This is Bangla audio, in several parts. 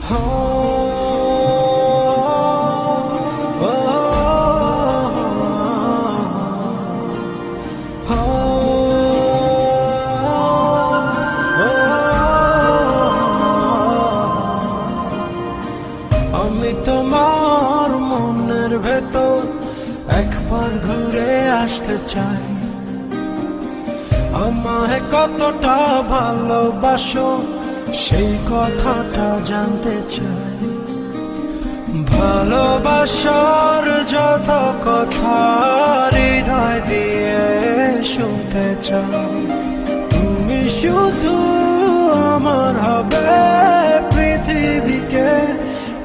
আমি তোমার মনের ভেতর একবার ঘুরে আসতে চাই। আমায় কতটা ভালোবাসো সেই কথাটা জানতে চাই। ভালোবাসার যত কথা হৃদয় দিয়ে শুনতে চাই। তুমি শুধু আমার হবে পৃথিবীকে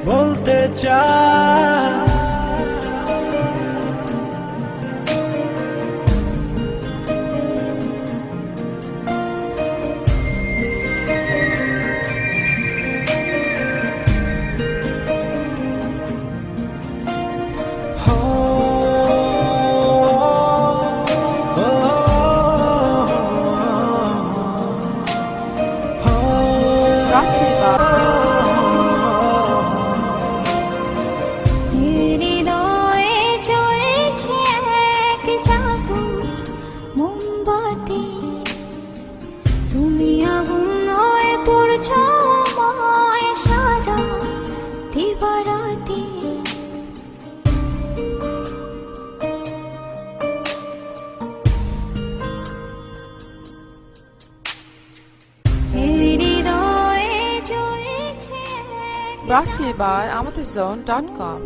বলতে চাই। হৃদয়ে জ্বলছে এক জাদু মোমবাতি, তুমি আগুন হয়ে পড়ছো আমায় সারা দিবারাতি। Brought to you by AmateurZone.com.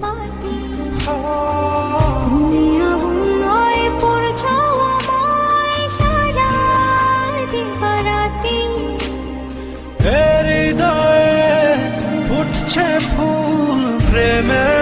তুমি আগুন হয়ে পড়ছো আমায় সারা দিবারাতি। হৃদয়ে ফুটছে ফুল প্রেমে